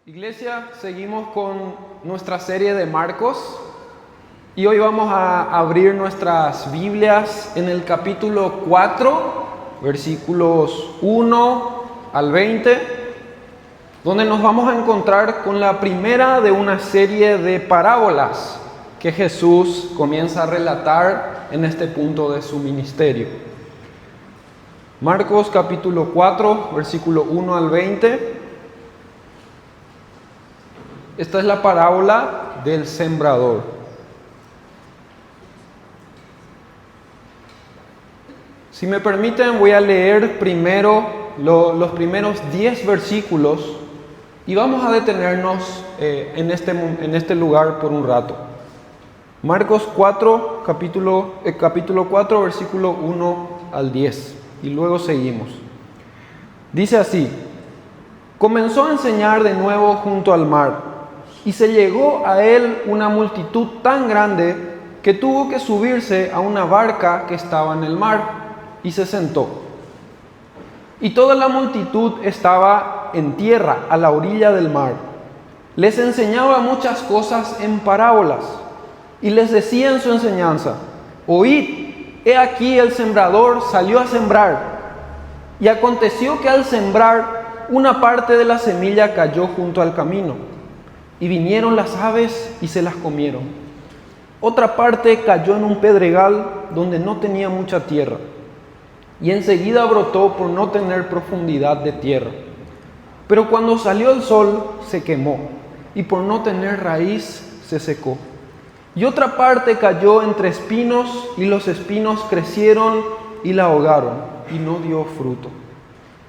Iglesia, seguimos con nuestra serie de Marcos y hoy vamos a abrir nuestras Biblias en el capítulo 4, versículos 1 al 20, donde nos vamos a encontrar con la primera de una serie de parábolas que Jesús comienza a relatar en este punto de su ministerio. Marcos capítulo 4, versículo 1 al 20. Esta es la parábola del sembrador. Si me permiten, voy a leer primero los primeros 10 versículos y vamos a detenernos en este lugar por un rato. Marcos 4, capítulo 4, versículo 1 al 10. Y luego seguimos. Dice así: comenzó a enseñar de nuevo junto al mar. Y se llegó a él una multitud tan grande que tuvo que subirse a una barca que estaba en el mar, y se sentó. Y toda la multitud estaba en tierra, a la orilla del mar. Les enseñaba muchas cosas en parábolas, y les decía en su enseñanza: oíd, he aquí el sembrador salió a sembrar. Y aconteció que al sembrar, una parte de la semilla cayó junto al camino. Y vinieron las aves y se las comieron. Otra parte cayó en un pedregal donde no tenía mucha tierra, y enseguida brotó por no tener profundidad de tierra. Pero cuando salió el sol se quemó, y por no tener raíz se secó. Y otra parte cayó entre espinos, y los espinos crecieron y la ahogaron, y no dio fruto.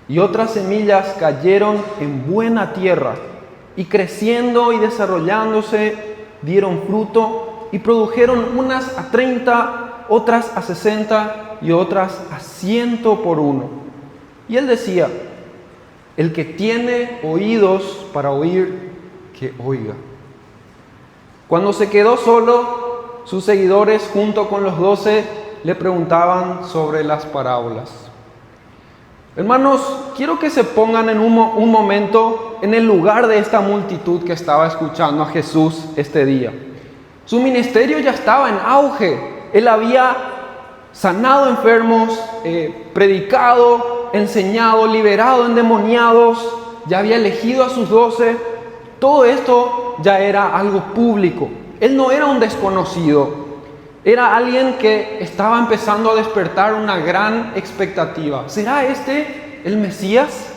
Y otras semillas cayeron en buena tierra, y creciendo y desarrollándose, dieron fruto y produjeron unas a 30, otras a 60 y otras a 100 por uno. Y él decía: el que tiene oídos para oír, que oiga. Cuando se quedó solo, sus seguidores junto con los 12 le preguntaban sobre las parábolas. Hermanos, quiero que se pongan en un momento en el lugar de esta multitud que estaba escuchando a Jesús este día. Su ministerio ya estaba en auge. Él había sanado enfermos, predicado, enseñado, liberado endemoniados, ya había elegido a sus 12. Todo esto ya era algo público. Él no era un desconocido. Era alguien que estaba empezando a despertar una gran expectativa. ¿Será este el Mesías?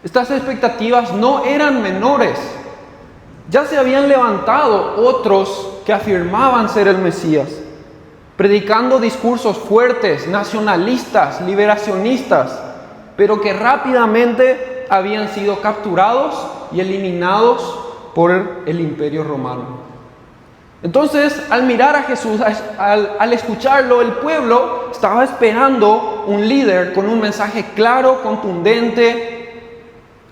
Estas expectativas no eran menores. Ya se habían levantado otros que afirmaban ser el Mesías, predicando discursos fuertes, nacionalistas, liberacionistas, pero que rápidamente habían sido capturados y eliminados por el Imperio Romano. Entonces, al mirar a Jesús, al escucarlo, el pueblo estaba esperando un líder con un mensaje claro, contundente,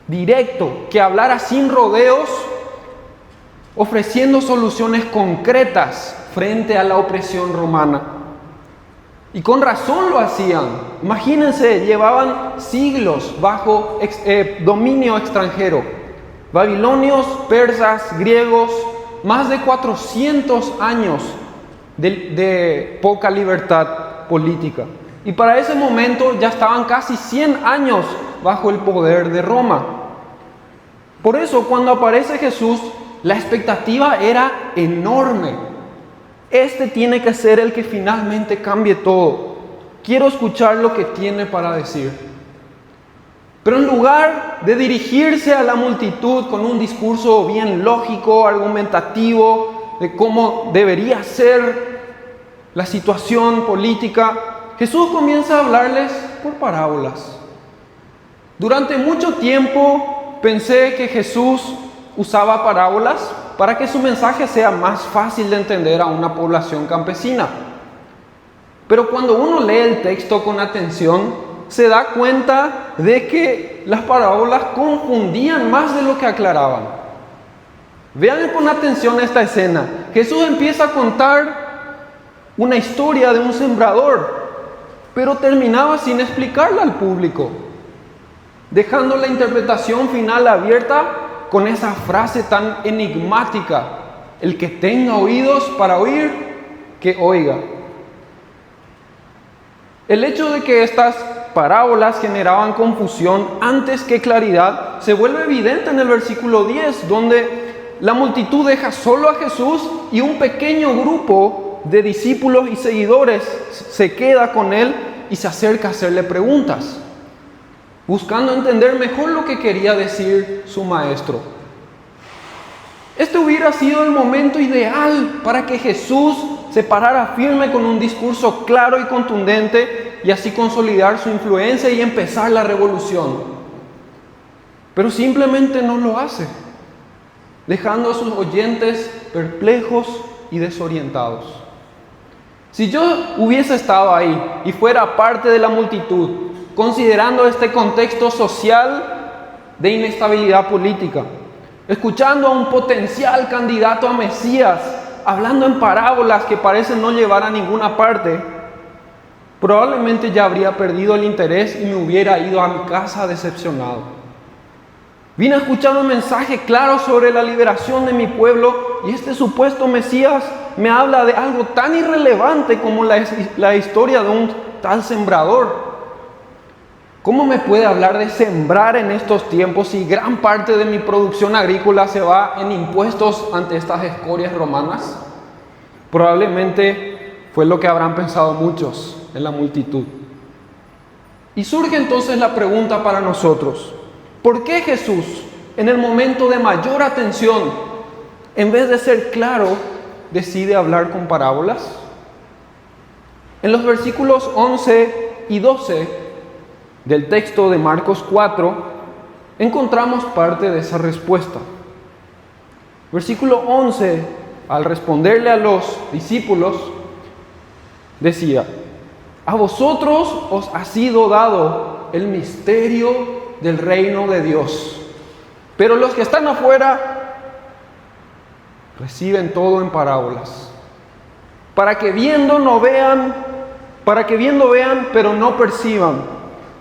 directo, que hablara sin rodeos, ofreciendo soluciones concretas frente a la opresión romana. Y con razón lo hacían. Imagínense, llevaban siglos bajo dominio extranjero. Babilonios, persas, griegos, más de 400 años de poca libertad política. Y para ese momento ya estaban casi 100 años bajo el poder de Roma. Por eso, cuando aparece Jesús, la expectativa era enorme. Este tiene que ser el que finalmente cambie todo. Quiero escuchar lo que tiene para decir. Pero en lugar de dirigirse a la multitud con un discurso bien lógico, argumentativo, de cómo debería ser la situación política, Jesús comienza a hablarles por parábolas. Durante mucho tiempo pensé que Jesús usaba parábolas para que su mensaje sea más fácil de entender a una población campesina. Pero cuando uno lee el texto con atención, se da cuenta de que las parábolas confundían más de lo que aclaraban. Vean con atención esta escena. Jesús empieza a contar una historia de un sembrador, pero terminaba sin explicarla al público, dejando la interpretación final abierta con esa frase tan enigmática: el que tenga oídos para oír, que oiga. El hecho de que estas parábolas generaban confusión antes que claridad se vuelve evidente en el versículo 10, donde la multitud deja solo a Jesús y un pequeño grupo de discípulos y seguidores se queda con él y se acerca a hacerle preguntas, buscando entender mejor lo que quería decir su maestro. Este hubiera sido el momento ideal para que Jesús se parara firme con un discurso claro y contundente y así consolidar su influencia y empezar la revolución. Pero simplemente no lo hace, dejando a sus oyentes perplejos y desorientados. Si yo hubiese estado ahí y fuera parte de la multitud, considerando este contexto social de inestabilidad política, escuchando a un potencial candidato a Mesías, hablando en parábolas que parecen no llevar a ninguna parte, probablemente ya habría perdido el interés y me hubiera ido a mi casa decepcionado. Vine a escuchar un mensaje claro sobre la liberación de mi pueblo y este supuesto Mesías me habla de algo tan irrelevante como la historia de un tal sembrador. ¿Cómo me puede hablar de sembrar en estos tiempos si gran parte de mi producción agrícola se va en impuestos ante estas escorias romanas? Probablemente fue lo que habrán pensado muchos en la multitud. Y surge entonces la pregunta para nosotros: ¿por qué Jesús, en el momento de mayor atención, en vez de ser claro, decide hablar con parábolas? En los versículos 11 y 12 del texto de Marcos 4, encontramos parte de esa respuesta. Versículo 11, al responderle a los discípulos, decía: a vosotros os ha sido dado el misterio del reino de Dios, pero los que están afuera reciben todo en parábolas, para que viendo vean, pero no perciban,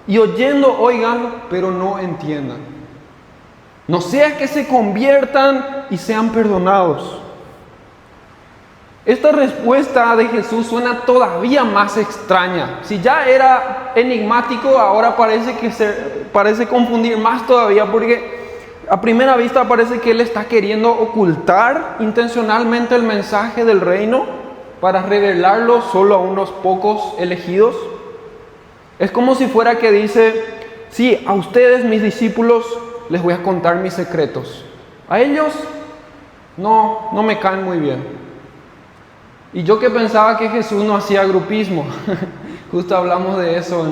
y oyendo oigan, pero no entiendan. No sea que se conviertan y sean perdonados. Esta respuesta de Jesús suena todavía más extraña. Si ya era enigmático, ahora parece confundir más todavía, porque a primera vista parece que Él está queriendo ocultar intencionalmente el mensaje del reino para revelarlo solo a unos pocos elegidos. Es como si fuera que dice: sí, a ustedes, mis discípulos, les voy a contar mis secretos. A ellos no me caen muy bien. Y yo que pensaba que Jesús no hacía grupismo. Justo hablamos de eso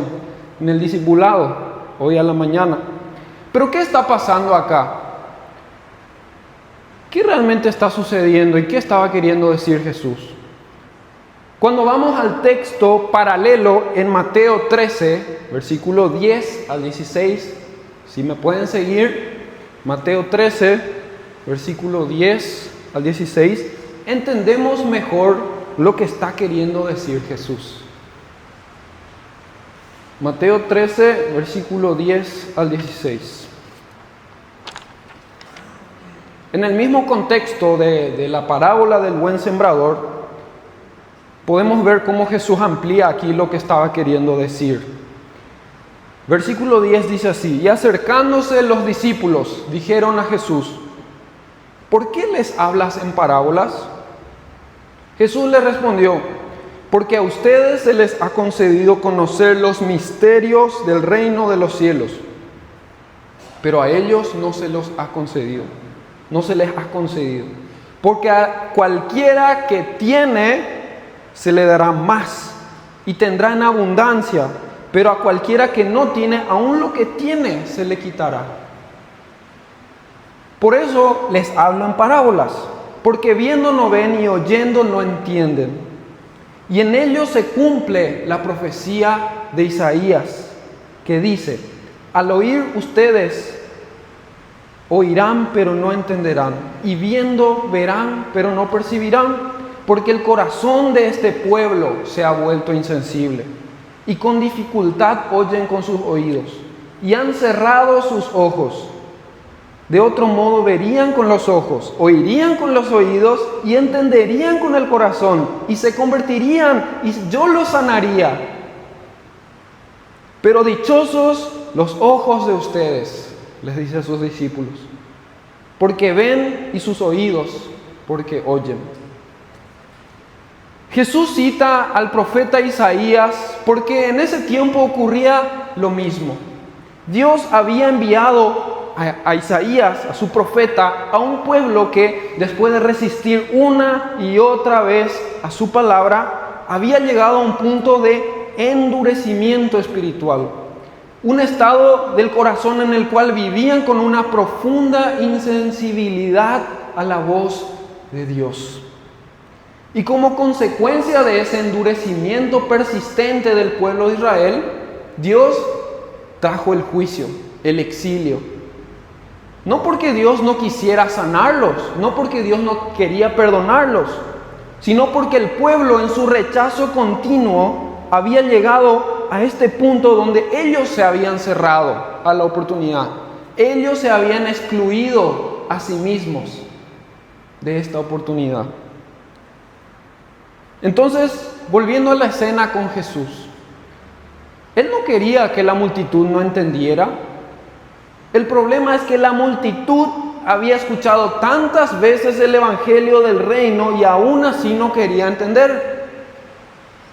en el discipulado, hoy a la mañana. Pero ¿qué está pasando acá? ¿Qué realmente está sucediendo y qué estaba queriendo decir Jesús? Cuando vamos al texto paralelo en Mateo 13, versículo 10 al 16, si me pueden seguir, Mateo 13, versículo 10 al 16, entendemos mejor lo que está queriendo decir Jesús. Mateo 13, versículo 10 al 16. En el mismo contexto de la parábola del buen sembrador, podemos ver cómo Jesús amplía aquí lo que estaba queriendo decir. Versículo 10 dice así: y acercándose los discípulos, dijeron a Jesús: ¿por qué les hablas en parábolas? Jesús les respondió: porque a ustedes se les ha concedido conocer los misterios del reino de los cielos, pero a ellos no se les ha concedido. Porque a cualquiera que tiene, se le dará más y tendrá en abundancia, pero a cualquiera que no tiene, aún lo que tiene se le quitará. Por eso les hablo en parábolas, porque viendo no ven y oyendo no entienden. Y en ellos se cumple la profecía de Isaías, que dice: al oír ustedes oirán pero no entenderán, y viendo verán pero no percibirán, porque el corazón de este pueblo se ha vuelto insensible, y con dificultad oyen con sus oídos, y han cerrado sus ojos, De otro modo verían con los ojos, oirían con los oídos y entenderían con el corazón y se convertirían y yo los sanaría. Pero dichosos los ojos de ustedes, les dice a sus discípulos, porque ven, y sus oídos porque oyen. Jesús cita al profeta Isaías porque en ese tiempo ocurría lo mismo. Dios había enviado a Isaías, a su profeta, a un pueblo que después de resistir una y otra vez a su palabra, había llegado a un punto de endurecimiento espiritual. Un estado del corazón en el cual vivían con una profunda insensibilidad a la voz de Dios. Y como consecuencia de ese endurecimiento persistente del pueblo de Israel, Dios trajo el juicio, el exilio. No porque Dios no quisiera sanarlos, no porque Dios no quería perdonarlos, sino porque el pueblo en su rechazo continuo había llegado a este punto donde ellos se habían cerrado a la oportunidad. Ellos se habían excluido a sí mismos de esta oportunidad. Entonces, volviendo a la escena con Jesús, Él no quería que la multitud no entendiera. El problema es que la multitud había escuchado tantas veces el evangelio del reino y aún así no quería entender.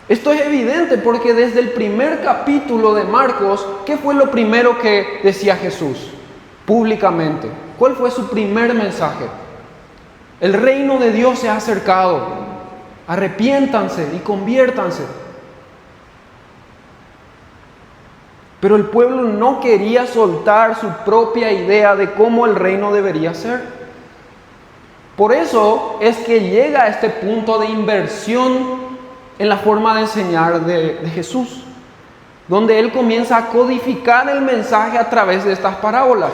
Esto es evidente porque desde el primer capítulo de Marcos, ¿qué fue lo primero que decía Jesús públicamente? ¿Cuál fue su primer mensaje? El reino de Dios se ha acercado. Arrepiéntanse y conviértanse. Pero el pueblo no quería soltar su propia idea de cómo el reino debería ser. Por eso es que llega a este punto de inversión en la forma de enseñar de Jesús, donde Él comienza a codificar el mensaje a través de estas parábolas.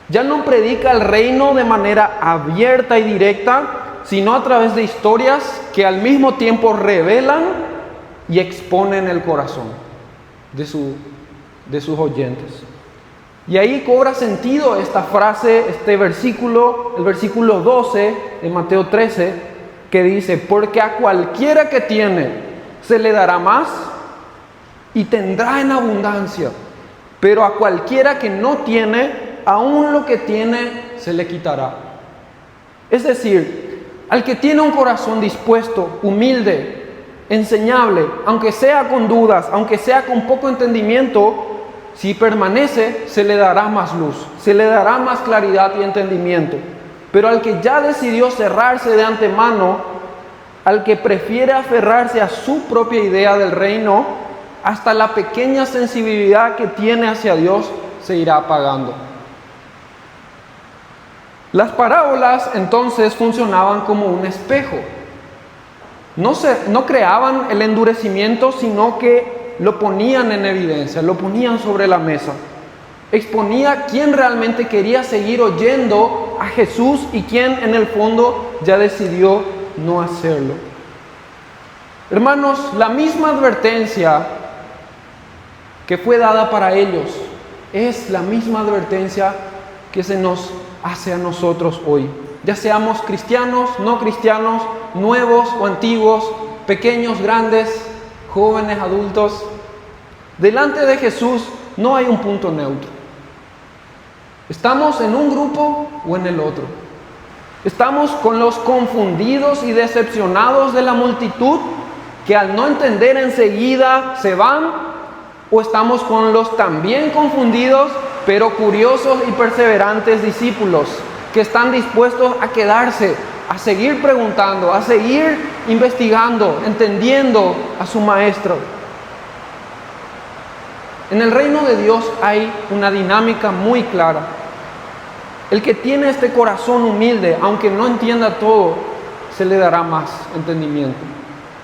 Ya no predica el reino de manera abierta y directa, sino a través de historias que al mismo tiempo revelan y exponen el corazón de sus oyentes. Y ahí cobra sentido esta frase, este versículo, el versículo 12 de Mateo 13, que dice: porque a cualquiera que tiene se le dará más y tendrá en abundancia, pero a cualquiera que no tiene, aún lo que tiene se le quitará. Es decir, al que tiene un corazón dispuesto, humilde, enseñable, aunque sea con dudas, aunque sea con poco entendimiento, si permanece, se le dará más luz, se le dará más claridad y entendimiento. Pero al que ya decidió cerrarse de antemano, al que prefiere aferrarse a su propia idea del reino, hasta la pequeña sensibilidad que tiene hacia Dios se irá apagando. Las parábolas entonces funcionaban como un espejo. No creaban el endurecimiento, sino que lo ponían en evidencia, lo ponían sobre la mesa. Exponía quién realmente quería seguir oyendo a Jesús y quién en el fondo ya decidió no hacerlo. Hermanos, la misma advertencia que fue dada para ellos es la misma advertencia que se nos hace a nosotros hoy, ya seamos cristianos, no cristianos, nuevos o antiguos, pequeños, grandes, jóvenes, adultos. Delante de Jesús no hay un punto neutro. ¿Estamos en un grupo o en el otro? ¿Estamos con los confundidos y decepcionados de la multitud que al no entender enseguida se van? ¿O estamos con los también confundidos pero curiosos y perseverantes discípulos que están dispuestos a quedarse, a seguir preguntando, a seguir investigando, entendiendo a su maestro? En el reino de Dios hay una dinámica muy clara. El que tiene este corazón humilde, aunque no entienda todo, se le dará más entendimiento.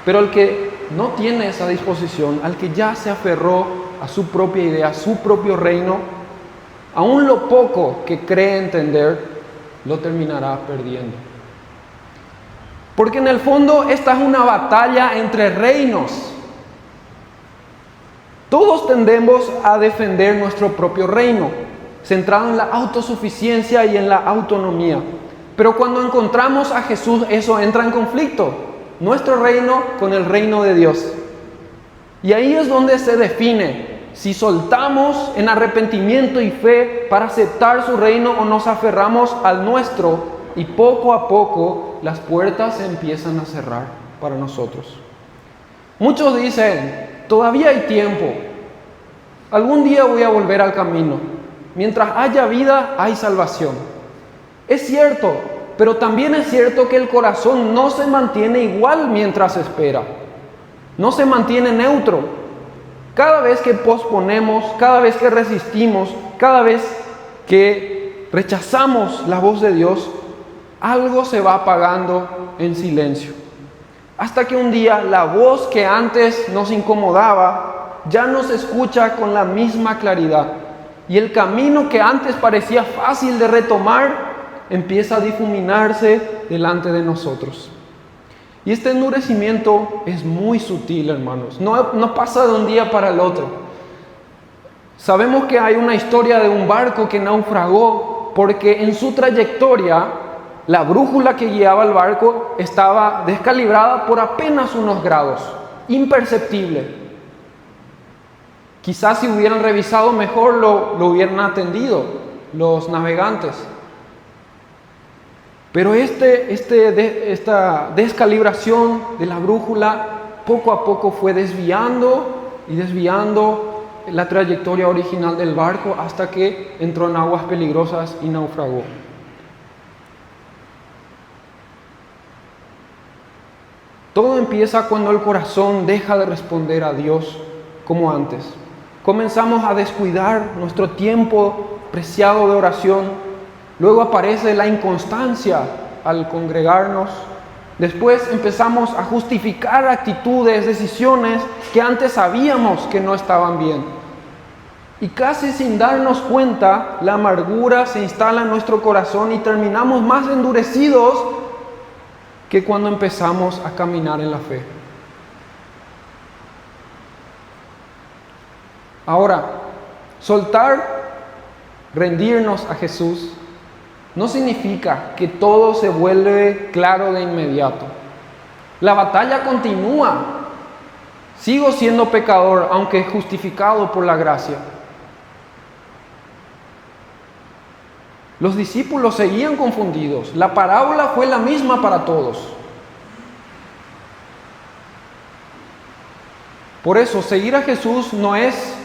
Pero el que no tiene esa disposición, al que ya se aferró a su propia idea, a su propio reino, aún lo poco que cree entender, lo terminará perdiendo. Porque en el fondo esta es una batalla entre reinos. Todos tendemos a defender nuestro propio reino. centrado en la autosuficiencia y en la autonomía. Pero cuando encontramos a Jesús, eso entra en conflicto. Nuestro reino con el reino de Dios. Y ahí es donde se define si soltamos en arrepentimiento y fe para aceptar su reino o nos aferramos al nuestro y poco a poco las puertas se empiezan a cerrar para nosotros. Muchos dicen, todavía hay tiempo. Algún día voy a volver al camino. Mientras haya vida, hay salvación. Es cierto, pero también es cierto que el corazón no se mantiene igual mientras espera. No se mantiene neutro. Cada vez que posponemos, cada vez que resistimos, cada vez que rechazamos la voz de Dios, algo se va apagando en silencio. Hasta que un día la voz que antes nos incomodaba ya no se escucha con la misma claridad. Y el camino que antes parecía fácil de retomar empieza a difuminarse delante de nosotros. Y este endurecimiento es muy sutil, hermanos. No pasa de un día para el otro. Sabemos que hay una historia de un barco que naufragó porque en su trayectoria la brújula que guiaba el barco estaba descalibrada por apenas unos grados, imperceptible. Quizás si hubieran revisado mejor lo hubieran atendido los navegantes. Pero esta descalibración de la brújula poco a poco fue desviando la trayectoria original del barco hasta que entró en aguas peligrosas y naufragó. Todo empieza cuando el corazón deja de responder a Dios como antes. Comenzamos a descuidar nuestro tiempo preciado de oración. Luego aparece la inconstancia al congregarnos. Después empezamos a justificar actitudes, decisiones que antes sabíamos que no estaban bien. Y casi sin darnos cuenta, la amargura se instala en nuestro corazón y terminamos más endurecidos que cuando empezamos a caminar en la fe. Ahora, soltar, rendirnos a Jesús, no significa que todo se vuelve claro de inmediato. La batalla continúa. Sigo siendo pecador, aunque justificado por la gracia. Los discípulos seguían confundidos. La parábola fue la misma para todos. Por eso, seguir a Jesús no es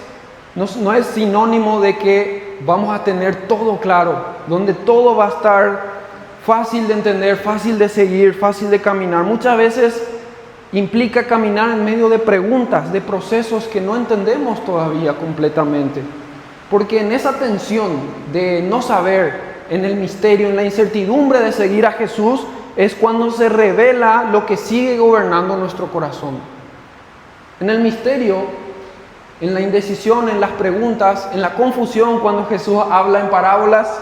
sinónimo de que vamos a tener todo claro, donde todo va a estar fácil de entender, fácil de seguir, fácil de caminar. Muchas veces implica caminar en medio de preguntas, de procesos que no entendemos todavía completamente. Porque en esa tensión de no saber, en el misterio, en la incertidumbre de seguir a Jesús, es cuando se revela lo que sigue gobernando nuestro corazón. En el misterio, en la indecisión, en las preguntas, en la confusión, cuando Jesús habla en parábolas,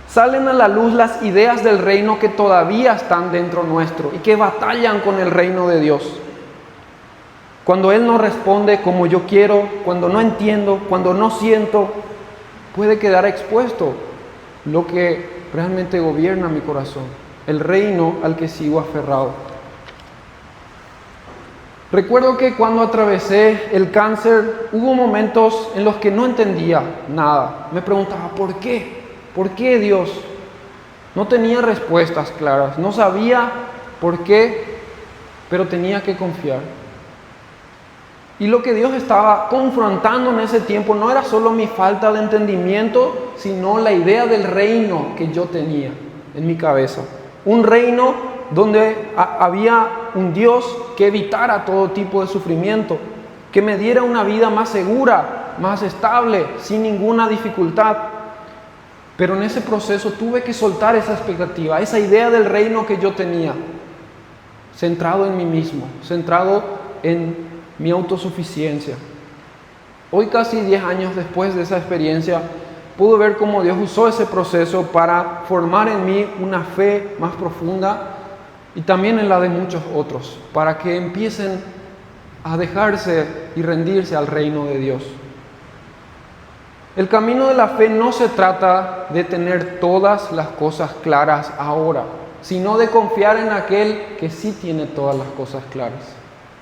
salen a la luz las ideas del reino que todavía están dentro nuestro y que batallan con el reino de Dios. Cuando Él no responde como yo quiero, cuando no entiendo, cuando no siento, puede quedar expuesto lo que realmente gobierna mi corazón, el reino al que sigo aferrado. Recuerdo que cuando atravesé el cáncer, hubo momentos en los que no entendía nada. Me preguntaba, ¿por qué? ¿Por qué Dios? No tenía respuestas claras, no sabía por qué, pero tenía que confiar. Y lo que Dios estaba confrontando en ese tiempo no era solo mi falta de entendimiento, sino la idea del reino que yo tenía en mi cabeza. Un reino donde había un Dios que evitara todo tipo de sufrimiento, que me diera una vida más segura, más estable, sin ninguna dificultad. Pero en ese proceso tuve que soltar esa expectativa, esa idea del reino que yo tenía, centrado en mí mismo, centrado en mi autosuficiencia. Hoy, casi 10 años después de esa experiencia, pude ver cómo Dios usó ese proceso para formar en mí una fe más profunda y también en la de muchos otros, para que empiecen a dejarse y rendirse al reino de Dios. El camino de la fe no se trata de tener todas las cosas claras ahora, sino de confiar en aquel que sí tiene todas las cosas claras.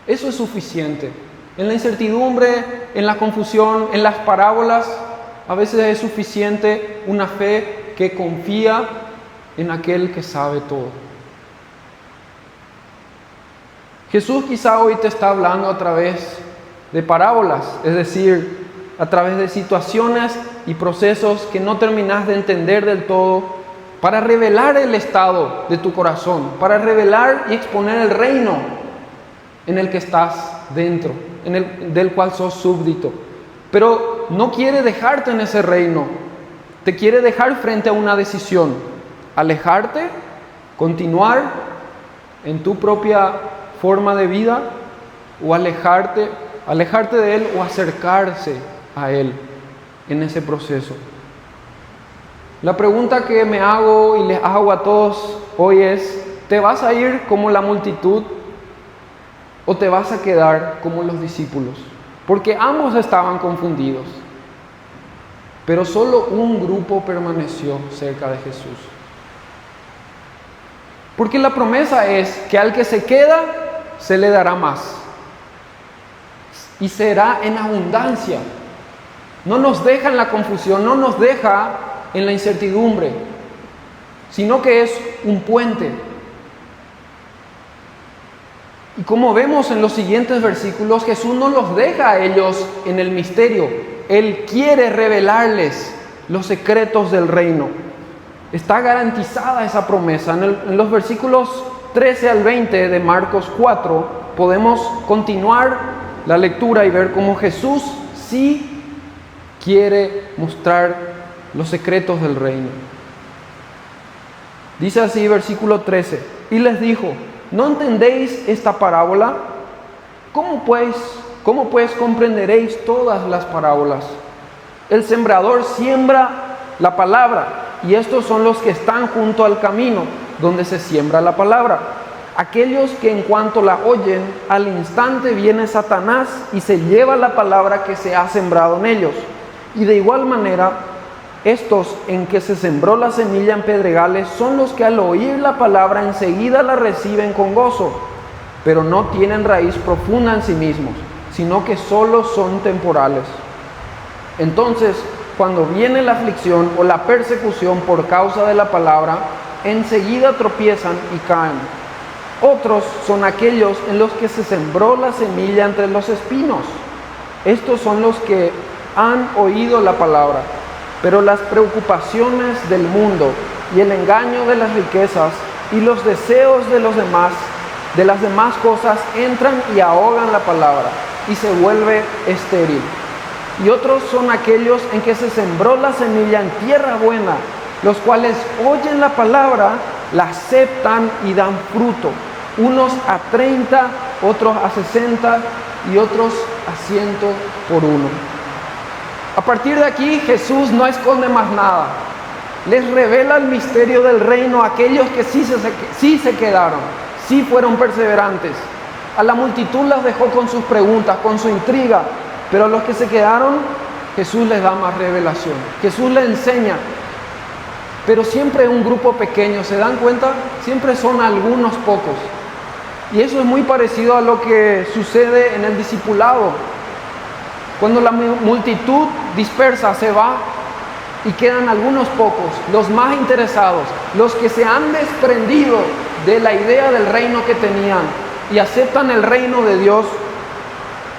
Eso es suficiente. En la incertidumbre, en la confusión, en las parábolas, a veces es suficiente una fe que confía en aquel que sabe todo. Jesús quizá hoy te está hablando a través de parábolas, es decir, a través de situaciones y procesos que no terminas de entender del todo, para revelar el estado de tu corazón, para revelar y exponer el reino en el que estás dentro, del cual sos súbdito. Pero no quiere dejarte en ese reino, te quiere dejar frente a una decisión: alejarte, continuar en tu propia forma de vida, o alejarte de Él o acercarse a Él en ese proceso. La pregunta que me hago y les hago a todos hoy es: ¿te vas a ir como la multitud o te vas a quedar como los discípulos? Porque ambos estaban confundidos, pero solo un grupo permaneció cerca de Jesús. Porque la promesa es que al que se queda se le dará más, y será en abundancia. No nos deja en la confusión, no nos deja en la incertidumbre, sino que es un puente. Y como vemos en los siguientes versículos, Jesús no los deja a ellos en el misterio. Él quiere revelarles los secretos del reino. Está garantizada esa promesa. En los versículos 13 al 20 de Marcos 4 podemos continuar la lectura y ver cómo Jesús sí quiere mostrar los secretos del reino. Dice así, versículo 13: y les dijo: ¿no entendéis esta parábola? ¿Cómo pues comprenderéis todas las parábolas? El sembrador siembra la palabra, y estos son los que están junto al camino, donde se siembra la palabra. Aquellos que en cuanto la oyen, al instante viene Satanás y se lleva la palabra que se ha sembrado en ellos. Y de igual manera, estos en que se sembró la semilla en pedregales son los que al oír la palabra enseguida la reciben con gozo, pero no tienen raíz profunda en sí mismos, sino que solo son temporales. Entonces, cuando viene la aflicción o la persecución por causa de la palabra, enseguida tropiezan y caen. Otros son aquellos en los que se sembró la semilla entre los espinos. Estos son los que han oído la palabra, pero las preocupaciones del mundo y el engaño de las riquezas y los deseos de las demás cosas entran y ahogan la palabra y se vuelve estéril. Y otros son aquellos en que se sembró la semilla en tierra buena, los cuales oyen la palabra, la aceptan y dan fruto, unos a 30, otros a 60 y otros a 100 por uno. A partir de aquí, Jesús no esconde más nada. Les revela el misterio del reino a aquellos que sí se quedaron, sí fueron perseverantes. A la multitud las dejó con sus preguntas, con su intriga, pero a los que se quedaron, Jesús les da más revelación. Jesús les enseña, pero siempre un grupo pequeño, ¿se dan cuenta? Siempre son algunos pocos. Y eso es muy parecido a lo que sucede en el discipulado. Cuando la multitud dispersa se va y quedan algunos pocos, los más interesados, los que se han desprendido de la idea del reino que tenían y aceptan el reino de Dios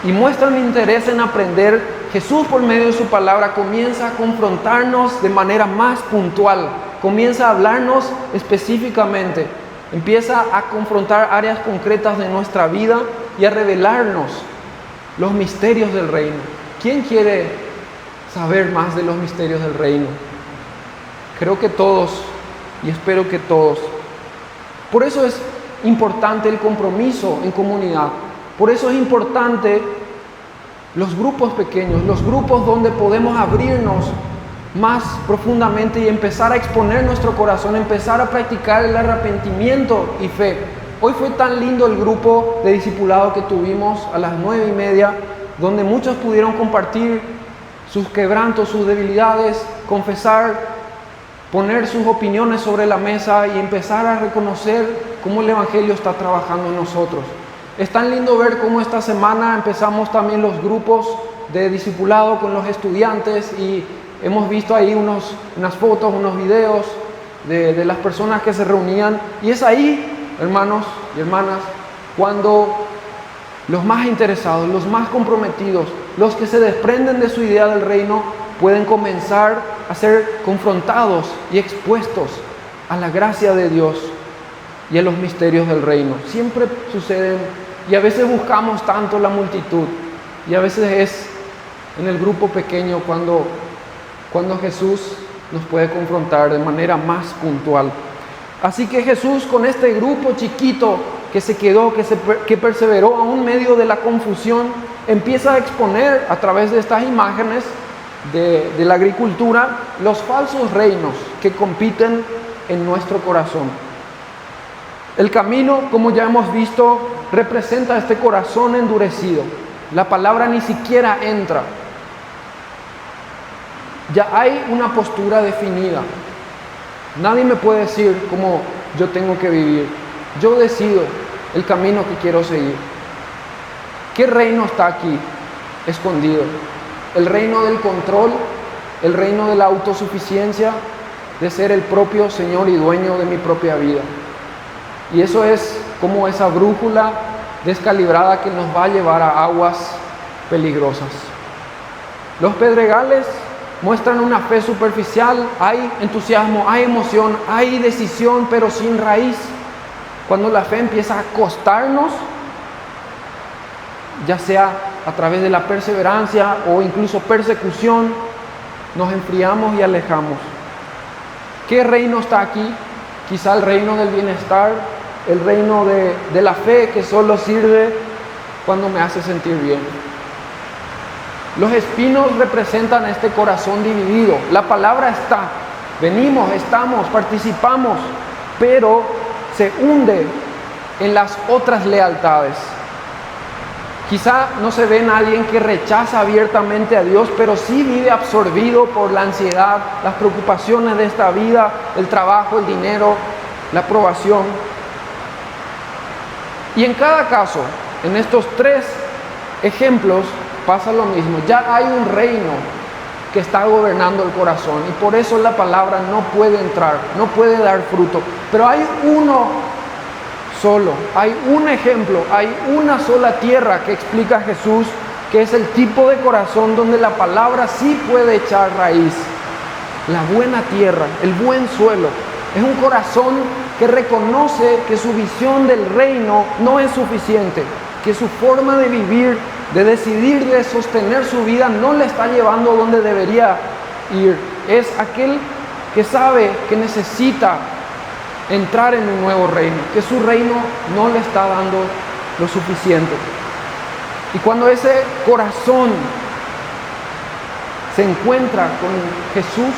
y muestran interés en aprender. Jesús, por medio de su palabra, comienza a confrontarnos de manera más puntual, comienza a hablarnos específicamente, empieza a confrontar áreas concretas de nuestra vida y a revelarnos los misterios del reino. ¿Quién quiere saber más de los misterios del reino? Creo que todos, y espero que todos. Por eso es importante el compromiso en comunidad. Por eso es importante los grupos pequeños, los grupos donde podemos abrirnos más profundamente y empezar a exponer nuestro corazón, empezar a practicar el arrepentimiento y fe. Hoy fue tan lindo el grupo de discipulado que tuvimos a las 9:30, donde muchos pudieron compartir sus quebrantos, sus debilidades, confesar, poner sus opiniones sobre la mesa y empezar a reconocer cómo el Evangelio está trabajando en nosotros. Es tan lindo ver cómo esta semana empezamos también los grupos de discipulado con los estudiantes y hemos visto ahí unas fotos, unos videos de las personas que se reunían. Y es ahí, hermanos y hermanas, cuando los más interesados, los más comprometidos, los que se desprenden de su idea del reino, pueden comenzar a ser confrontados y expuestos a la gracia de Dios y a los misterios del reino. Siempre suceden, y a veces buscamos tanto la multitud, y a veces es en el grupo pequeño cuando Jesús nos puede confrontar de manera más puntual. Así que Jesús, con este grupo chiquito que se quedó, que perseveró aún medio de la confusión, empieza a exponer a través de estas imágenes de la agricultura los falsos reinos que compiten en nuestro corazón. El camino, como ya hemos visto, representa este corazón endurecido. La palabra ni siquiera entra. Ya hay una postura definida. Nadie me puede decir cómo yo tengo que vivir. Yo decido el camino que quiero seguir. ¿Qué reino está aquí escondido? ¿El reino del control? ¿El reino de la autosuficiencia? De ser el propio Señor y dueño de mi propia vida. Y eso es como esa brújula descalibrada que nos va a llevar a aguas peligrosas. Los pedregales muestran una fe superficial, hay entusiasmo, hay emoción, hay decisión, pero sin raíz. Cuando la fe empieza a costarnos, ya sea a través de la perseverancia o incluso persecución, nos enfriamos y alejamos. ¿Qué reino está aquí? Quizá el reino del bienestar, el reino de la fe que solo sirve cuando me hace sentir bien. Los espinos representan este corazón dividido. La palabra está, venimos, estamos, participamos, pero se hunde en las otras lealtades. Quizá no se ve en alguien que rechaza abiertamente a Dios, pero sí vive absorbido por la ansiedad, las preocupaciones de esta vida, el trabajo, el dinero, la aprobación. Y en cada caso, en estos tres ejemplos, pasa lo mismo. Ya hay un reino que está gobernando el corazón y por eso la palabra no puede entrar, no puede dar fruto. Pero hay uno solo, hay un ejemplo, hay una sola tierra que explica Jesús, que es el tipo de corazón donde la palabra sí puede echar raíz. La buena tierra, el buen suelo. Es un corazón que reconoce que su visión del reino no es suficiente, que su forma de vivir, de decidir, de sostener su vida no le está llevando donde debería ir. Es aquel que sabe que necesita entrar en un nuevo reino, que su reino no le está dando lo suficiente. Y cuando ese corazón se encuentra con Jesús,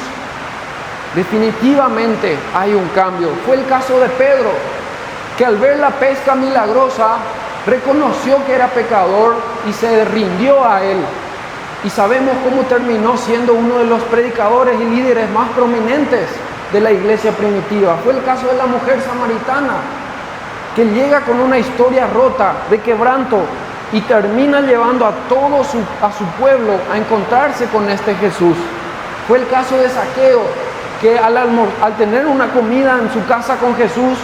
definitivamente hay un cambio. Fue el caso de Pedro, que al ver la pesca milagrosa reconoció que era pecador y se rindió a él. Y sabemos cómo terminó siendo uno de los predicadores y líderes más prominentes de la iglesia primitiva. Fue el caso de la mujer samaritana, que llega con una historia rota de quebranto y termina llevando a todo su pueblo a encontrarse con este Jesús. Fue el caso de Zaqueo, que al tener una comida en su casa con Jesús,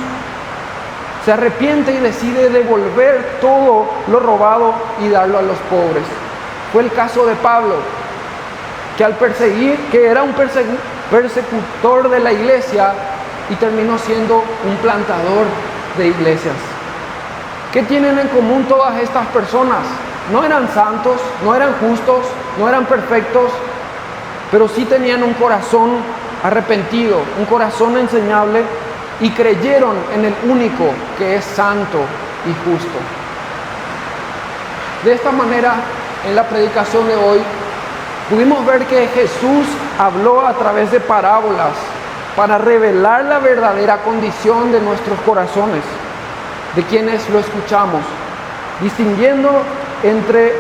se arrepiente y decide devolver todo lo robado y darlo a los pobres. Fue el caso de Pablo, que era un persecutor de la iglesia y terminó siendo un plantador de iglesias. ¿Qué tienen en común todas estas personas? No eran santos, no eran justos, no eran perfectos, pero sí tenían un corazón arrepentido, un corazón enseñable, y creyeron en el único que es santo y justo. De esta manera, en la predicación de hoy, pudimos ver que Jesús habló a través de parábolas para revelar la verdadera condición de nuestros corazones, de quienes lo escuchamos, distinguiendo entre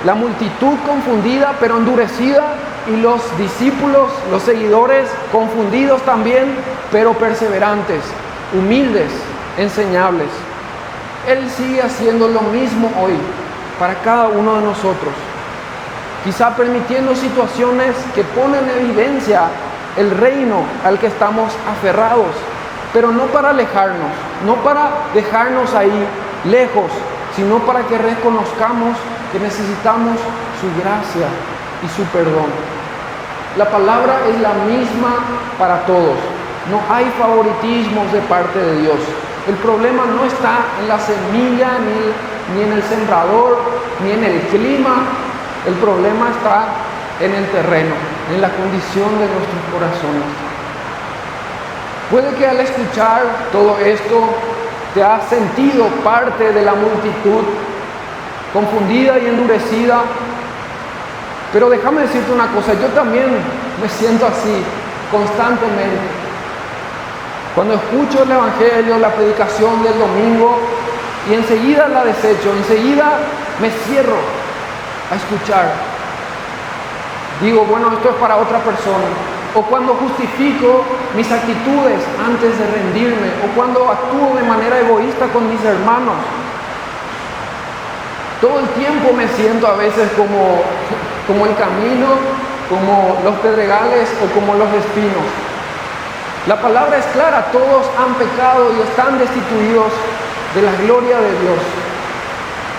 la multitud confundida pero endurecida y los discípulos, los seguidores, confundidos también, pero perseverantes, humildes, enseñables. Él sigue haciendo lo mismo hoy para cada uno de nosotros. Quizá permitiendo situaciones que ponen en evidencia el reino al que estamos aferrados, pero no para alejarnos, no para dejarnos ahí lejos, sino para que reconozcamos que necesitamos su gracia y su perdón. La palabra es la misma para todos. No hay favoritismos de parte de Dios. El problema no está en la semilla, ni en el sembrador, ni en el clima. El problema está en el terreno, en la condición de nuestros corazones. Puede que al escuchar todo esto te has sentido parte de la multitud, confundida y endurecida. Pero déjame decirte una cosa, yo también me siento así constantemente. Cuando escucho el Evangelio, la predicación del domingo, y enseguida la desecho, enseguida me cierro a escuchar. Digo, bueno, esto es para otra persona. O cuando justifico mis actitudes antes de rendirme, o cuando actúo de manera egoísta con mis hermanos. Todo el tiempo me siento a veces como el camino, como los pedregales o como los espinos. La palabra es clara, todos han pecado y están destituidos de la gloria de Dios.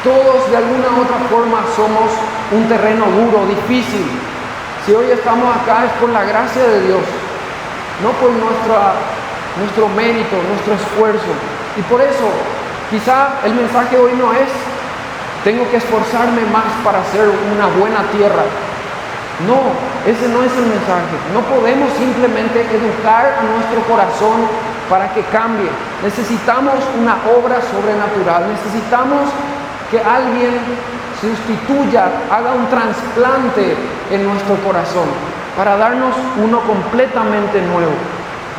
Todos de alguna u otra forma somos un terreno duro, difícil. Si hoy estamos acá es por la gracia de Dios, no por nuestro mérito, nuestro esfuerzo. Y por eso, quizá el mensaje hoy no es, tengo que esforzarme más para hacer una buena tierra. No, ese no es el mensaje. No podemos simplemente educar a nuestro corazón para que cambie. Necesitamos una obra sobrenatural. Necesitamos que alguien sustituya, haga un trasplante en nuestro corazón para darnos uno completamente nuevo.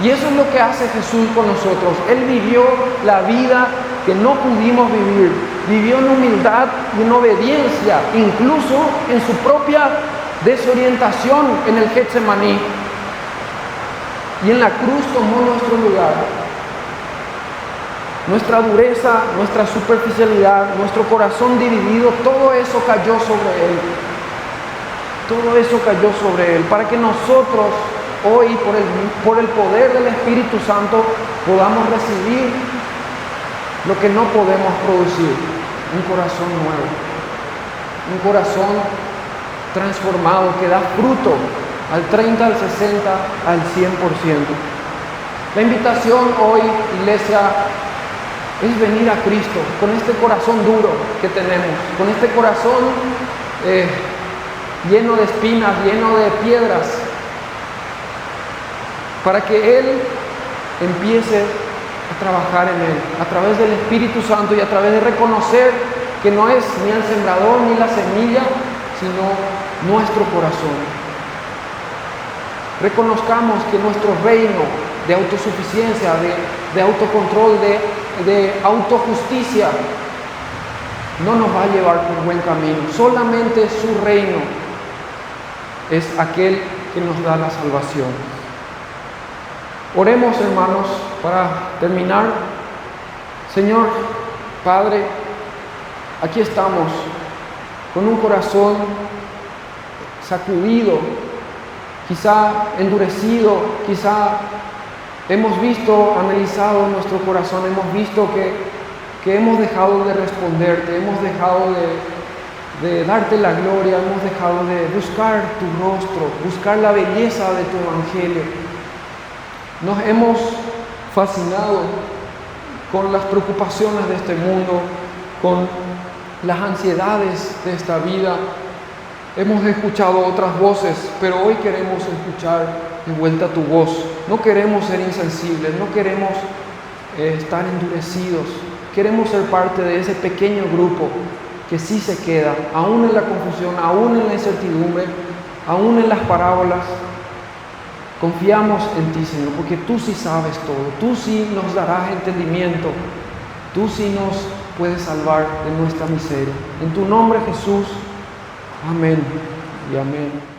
Y eso es lo que hace Jesús con nosotros. Él vivió la vida que no pudimos vivir. Vivió en humildad y en obediencia, incluso en su propia desorientación en el Getsemaní. Y en la cruz tomó nuestro lugar. Nuestra dureza, nuestra superficialidad, nuestro corazón dividido, todo eso cayó sobre Él. Todo eso cayó sobre Él, para que nosotros hoy, por el poder del Espíritu Santo, podamos recibir lo que no podemos producir: un corazón nuevo, un corazón transformado que da fruto al 30, al 60, al 100%. La invitación hoy, iglesia, es venir a Cristo con este corazón duro que tenemos, con este corazón lleno de espinas, lleno de piedras, para que Él empiece a trabajar en Él, a través del Espíritu Santo y a través de reconocer que no es ni el sembrador ni la semilla, sino nuestro corazón. Reconozcamos que nuestro reino de autosuficiencia, de autocontrol, de autojusticia, no nos va a llevar por buen camino. Solamente su reino es aquel que nos da la salvación. Oremos, hermanos, para terminar. Señor, Padre, aquí estamos con un corazón sacudido, quizá endurecido, quizá hemos visto, analizado nuestro corazón, hemos visto que hemos dejado de responderte, hemos dejado de darte la gloria, hemos dejado de buscar tu rostro, buscar la belleza de tu evangelio. Nos hemos fascinado con las preocupaciones de este mundo, con las ansiedades de esta vida. Hemos escuchado otras voces, pero hoy queremos escuchar de vuelta tu voz. No queremos ser insensibles, no queremos estar endurecidos. Queremos ser parte de ese pequeño grupo que sí se queda, aún en la confusión, aún en la incertidumbre, aún en las parábolas. Confiamos en ti, Señor, porque tú sí sabes todo, tú sí nos darás entendimiento, tú sí nos puedes salvar de nuestra miseria. En tu nombre, Jesús, amén y amén.